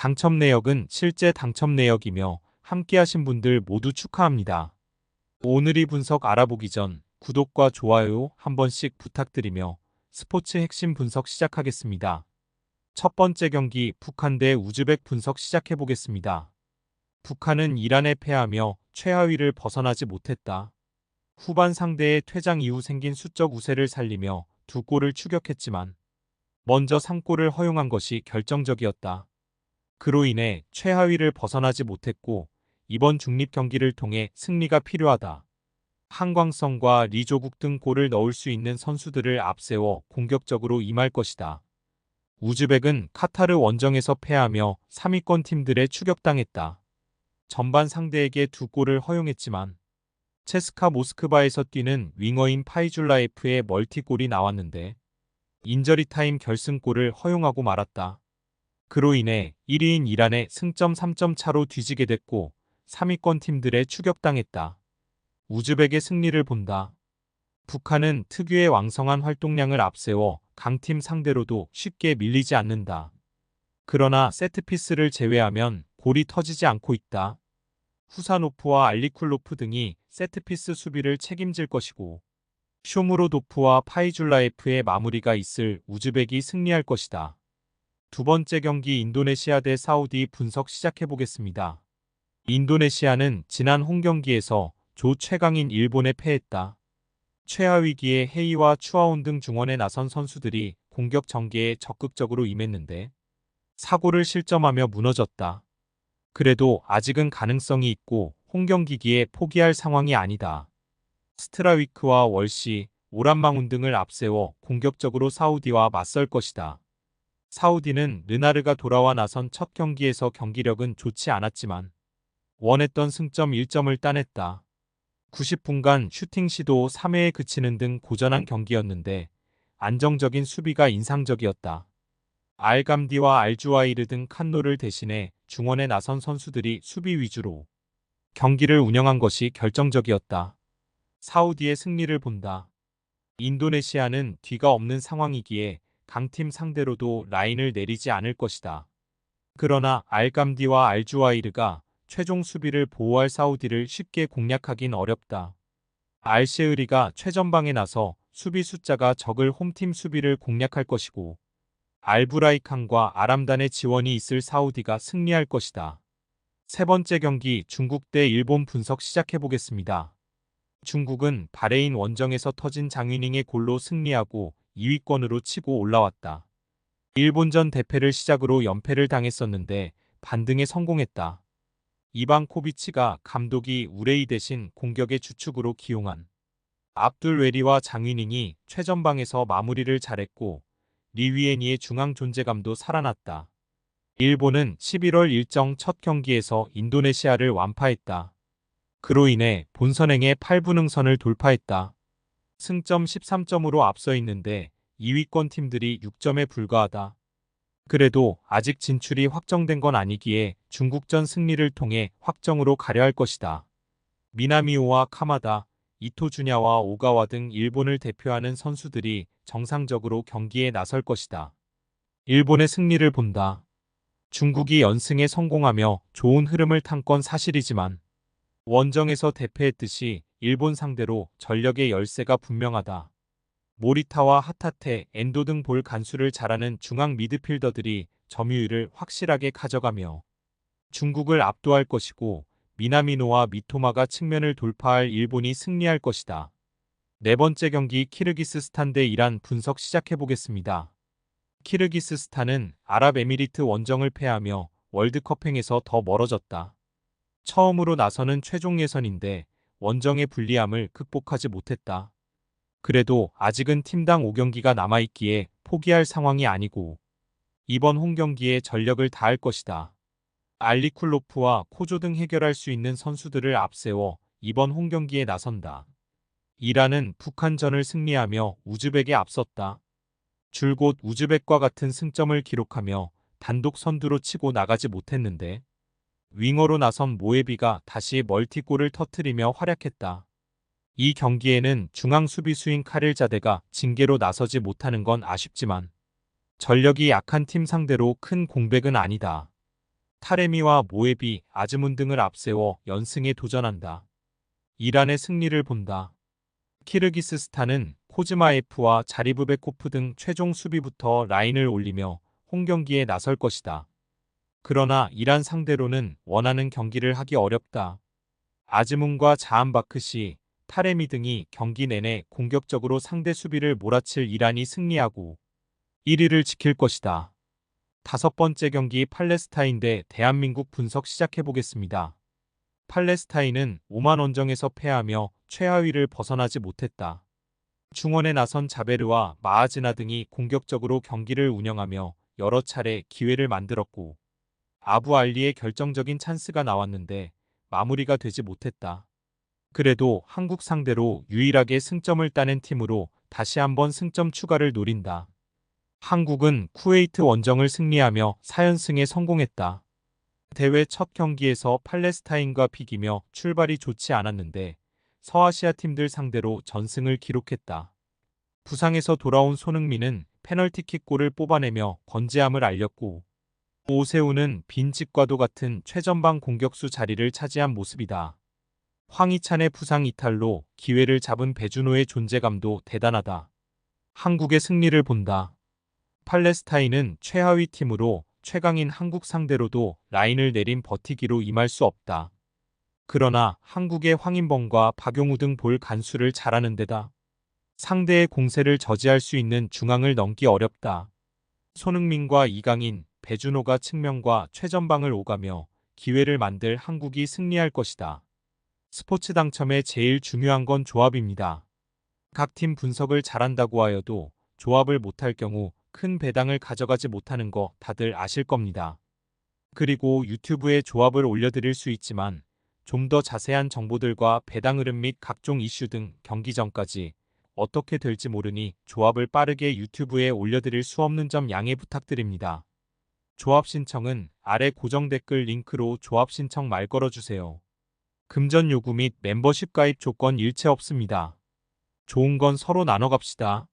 당첨 내역은 실제 당첨 내역이며 함께하신 분들 모두 축하합니다. 오늘의 분석 알아보기 전 구독과 좋아요 한 번씩 부탁드리며 스포츠 핵심 분석 시작하겠습니다. 첫 번째 경기 북한 대 우즈벡 분석 시작해보겠습니다. 북한은 이란에 패하며 최하위를 벗어나지 못했다. 후반 상대의 퇴장 이후 생긴 수적 우세를 살리며 두 골을 추격했지만 먼저 3골을 허용한 것이 결정적이었다. 그로 인해 최하위를 벗어나지 못했고 이번 중립 경기를 통해 승리가 필요하다. 한광성과 리조국 등 골을 넣을 수 있는 선수들을 앞세워 공격적으로 임할 것이다. 우즈벡은 카타르 원정에서 패하며 3위권 팀들에 추격당했다. 전반 상대에게 두 골을 허용했지만 체스카 모스크바에서 뛰는 윙어인 파이줄라예프의 멀티골이 나왔는데 인저리 타임 결승골을 허용하고 말았다. 그로 인해 1위인 이란의 승점 3점 차로 뒤지게 됐고 3위권 팀들에 추격당했다. 우즈벡의 승리를 본다. 북한은 특유의 왕성한 활동량을 앞세워 강팀 상대로도 쉽게 밀리지 않는다. 그러나 세트피스를 제외하면 골이 터지지 않고 있다. 후사노프와 알리쿨로프 등이 세트피스 수비를 책임질 것이고 쇼무로도프와 파이줄라예프의 마무리가 있을 우즈벡이 승리할 것이다. 두 번째 경기 인도네시아 대 사우디 분석 시작해보겠습니다. 인도네시아는 지난 홈경기에서 조 최강인 일본에 패했다. 최하위기에 헤이와 추아온 등 중원에 나선 선수들이 공격 전개에 적극적으로 임했는데 사고를 실점하며 무너졌다. 그래도 아직은 가능성이 있고 홈경기기에 포기할 상황이 아니다. 스트라위크와 월시, 오란망운 등을 앞세워 공격적으로 사우디와 맞설 것이다. 사우디는 르나르가 돌아와 나선 첫 경기에서 경기력은 좋지 않았지만 원했던 승점 1점을 따냈다. 90분간 슈팅 시도 3회에 그치는 등 고전한 경기였는데 안정적인 수비가 인상적이었다. 알감디와 알주와이르 등 칸노를 대신해 중원에 나선 선수들이 수비 위주로 경기를 운영한 것이 결정적이었다. 사우디의 승리를 본다. 인도네시아는 뒤가 없는 상황이기에 강팀 상대로도 라인을 내리지 않을 것이다. 그러나 알감디와 알주와이르가 최종 수비를 보호할 사우디를 쉽게 공략하긴 어렵다. 알셰으리가 최전방에 나서 수비 숫자가 적을 홈팀 수비를 공략할 것이고 알브라이칸과 아람단의 지원이 있을 사우디가 승리할 것이다. 세 번째 경기 중국 대 일본 분석 시작해보겠습니다. 중국은 바레인 원정에서 터진 장윤닝의 골로 승리하고 2위권으로 치고 올라왔다. 일본전 대패를 시작으로 연패를 당했었는데 반등에 성공했다. 이방코비치가 감독이 우레이 대신 공격의 주축으로 기용한 압둘 웨리와 장윤닝이 최전방에서 마무리를 잘했고 리위에니의 중앙 존재감도 살아났다. 일본은 11월 일정 첫 경기에서 인도네시아를 완파했다. 그로 인해 본선행의 8분응선을 돌파했다. 승점 13점으로 앞서 있는데 2위권 팀들이 6점에 불과하다. 그래도 아직 진출이 확정된 건 아니기에 중국전 승리를 통해 확정으로 가려 할 것이다. 미나미오와 카마다, 이토주냐와 오가와 등 일본을 대표하는 선수들이 정상적으로 경기에 나설 것이다. 일본의 승리를 본다. 중국이 연승에 성공하며 좋은 흐름을 탄 건 사실이지만 원정에서 대패했듯이 일본 상대로 전력의 열세가 분명하다. 모리타와 하타테, 엔도 등 볼 간수를 잘하는 중앙 미드필더들이 점유율을 확실하게 가져가며 중국을 압도할 것이고 미나미노와 미토마가 측면을 돌파할 일본이 승리할 것이다. 네 번째 경기 키르기스스탄 대 이란 분석 시작해보겠습니다. 키르기스스탄은 아랍에미리트 원정을 패하며 월드컵행에서 더 멀어졌다. 처음으로 나서는 최종 예선인데 원정의 불리함을 극복하지 못했다. 그래도 아직은 팀당 5경기가 남아있기에 포기할 상황이 아니고 이번 홈경기에 전력을 다할 것이다. 알리쿨로프와 코조 등 해결할 수 있는 선수들을 앞세워 이번 홈경기에 나선다. 이란은 북한전을 승리하며 우즈벡에 앞섰다. 줄곧 우즈벡과 같은 승점을 기록하며 단독 선두로 치고 나가지 못했는데 윙어로 나선 모에비가 다시 멀티골을 터뜨리며 활약했다. 이 경기에는 중앙 수비수인 카릴자데가 징계로 나서지 못하는 건 아쉽지만 전력이 약한 팀 상대로 큰 공백은 아니다. 타레미와 모에비, 아즈문 등을 앞세워 연승에 도전한다. 이란의 승리를 본다. 키르기스스탄은 코즈마에프와 자리브베코프 등 최종 수비부터 라인을 올리며 홈경기에 나설 것이다. 그러나 이란 상대로는 원하는 경기를 하기 어렵다. 아즈문과 자한바크시, 타레미 등이 경기 내내 공격적으로 상대 수비를 몰아칠 이란이 승리하고 1위를 지킬 것이다. 다섯 번째 경기 팔레스타인 대 대한민국 분석 시작해보겠습니다. 팔레스타인은 오만 원정에서 패하며 최하위를 벗어나지 못했다. 중원에 나선 자베르와 마아즈나 등이 공격적으로 경기를 운영하며 여러 차례 기회를 만들었고 아부 알리의 결정적인 찬스가 나왔는데 마무리가 되지 못했다. 그래도 한국 상대로 유일하게 승점을 따낸 팀으로 다시 한번 승점 추가를 노린다. 한국은 쿠웨이트 원정을 승리하며 4연승에 성공했다. 대회 첫 경기에서 팔레스타인과 비기며 출발이 좋지 않았는데 서아시아 팀들 상대로 전승을 기록했다. 부상에서 돌아온 손흥민은 페널티킥골을 뽑아내며 건재함을 알렸고 오세훈은 빈집과도 같은 최전방 공격수 자리를 차지한 모습이다. 황희찬의 부상 이탈로 기회를 잡은 배준호의 존재감도 대단하다. 한국의 승리를 본다. 팔레스타인은 최하위 팀으로 최강인 한국 상대로도 라인을 내린 버티기로 임할 수 없다. 그러나 한국의 황인범과 박용우 등 볼 간수를 잘하는 데다 상대의 공세를 저지할 수 있는 중앙을 넘기 어렵다. 손흥민과 이강인, 배준호가 측면과 최전방을 오가며 기회를 만들 한국이 승리할 것이다. 스포츠 당첨에 제일 중요한 건 조합입니다. 각 팀 분석을 잘한다고 하여도 조합을 못할 경우 큰 배당을 가져가지 못하는 거 다들 아실 겁니다. 그리고 유튜브에 조합을 올려드릴 수 있지만 좀 더 자세한 정보들과 배당 흐름 및 각종 이슈 등 경기 전까지 어떻게 될지 모르니 조합을 빠르게 유튜브에 올려드릴 수 없는 점 양해 부탁드립니다. 조합 신청은 아래 고정 댓글 링크로 조합 신청 말 걸어주세요. 금전 요구 및 멤버십 가입 조건 일체 없습니다. 좋은 건 서로 나눠 갑시다.